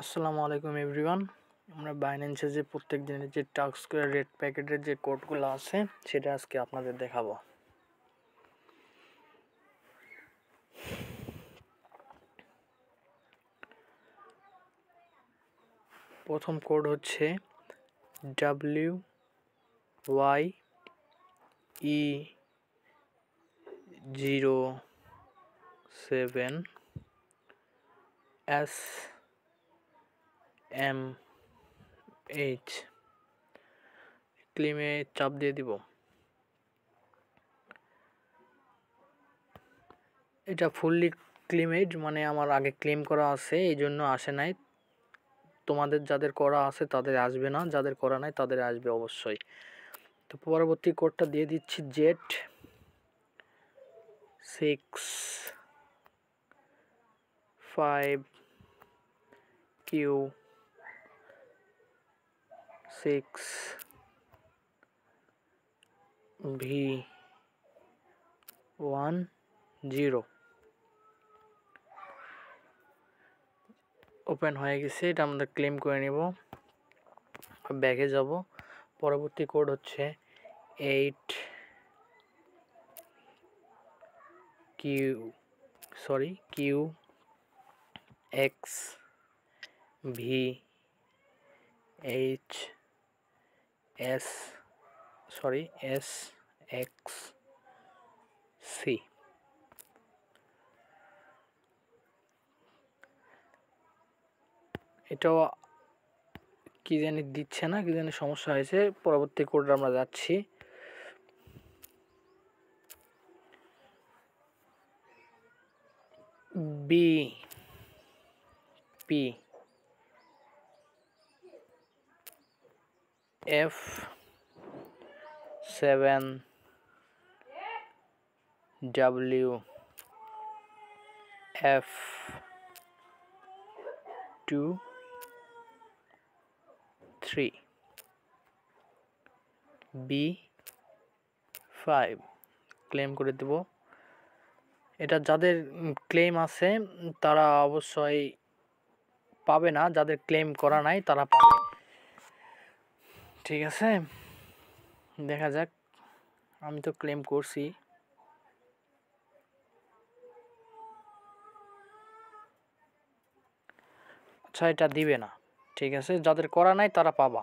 আসসালামু আলাইকুম এভরিওয়ান। আমরা বাইন্যান্সে যে প্রত্যেক দিনের যে টাস্ক করে রেড প্যাকেটের যে কোডগুলো আছে সেটা আজকে আপনাদের দেখাবো। প্রথম কোড হচ্ছে WYE07SMH। ক্লেমে চাপ দিয়ে দিব। এটা ফুললি ক্লেমেড, মানে আমার আগে ক্লেম করা আছে এই জন্য আসে নাই। তোমাদের যাদের করা আছে তাদের আসবে না, যাদের করা নাই তাদের আসবে অবশ্যই। তো পরবর্তী কোডটা দিয়ে দিচ্ছি Z5Q6V10। ওপেন হয়ে গেছে, এটা আমরা ক্লেম করে নিব। ব্যাগে যাব। পরবর্তী কোড হচ্ছে 8QXVHSXC। এটাও কি জানি দিচ্ছে না, কি জানি সমস্যা হয়েছে। পরবর্তী কোডে আমরা যাচ্ছি। BF7WF23B5 ক্লেম করে দেব। এটা যাদের ক্লেম আছে তারা অবশ্যই পাবে না, যাদের ক্লেম করা নাই তারা পাবে। ঠিক আছে, দেখা যাক। আমি তো ক্লেম করছি। আচ্ছা, এটা দিবে না। ঠিক আছে, যাদের করা নাই তারা পাবা।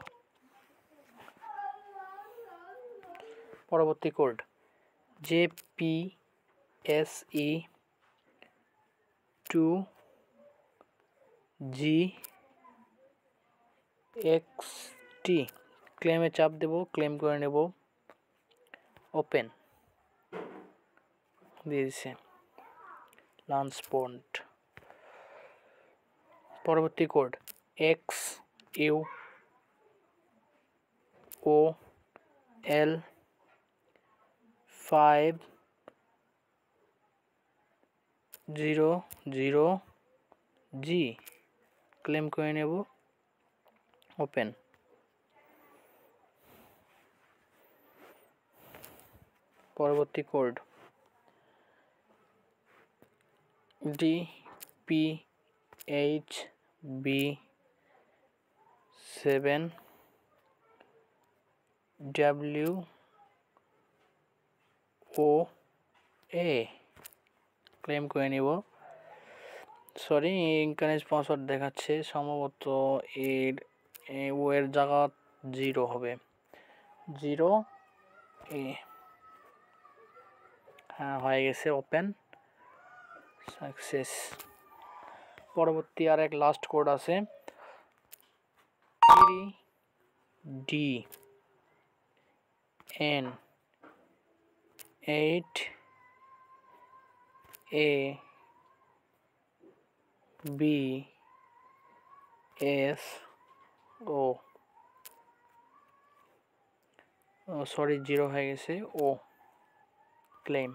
পরবর্তী কোড JPSE2GXT। ক্লেমে চাপ দেব, ক্লেম করে নেব। ওপেন দিয়েছে লাঞ্চ পয়েন্ট। পরবর্তী কোড XUOL5000G ক্লেম করে নেব। ওপেন। পরবর্তী কোড DPHB7WOA ক্লেম করে নিব। সরি, ইনকারেজ পাসওয়ার্ড দেখাচ্ছে, সম্ভবত এর জায়গা 0 হবে। 0A। হ্যাঁ, হয়ে গেছে। Open success. পরবর্তী আর এক লাস্ট কোড আছে DN8ABSO। সরি, 0 হয়ে গেছে। ও ক্লেম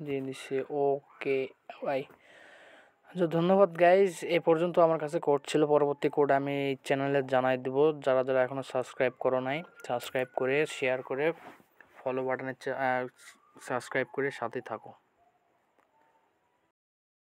দিয়ে দিচ্ছে। ওকে ভাই। আচ্ছা, ধন্যবাদ গাইজ। এ পর্যন্ত আমার কাছে কোড ছিল। পরবর্তী কোড আমি চ্যানেলে জানাই দেবো। যারা যারা এখনও সাবস্ক্রাইব করো নাই, সাবস্ক্রাইব করে শেয়ার করে ফলো বাটনে সাবস্ক্রাইব করে সাথে থাকো।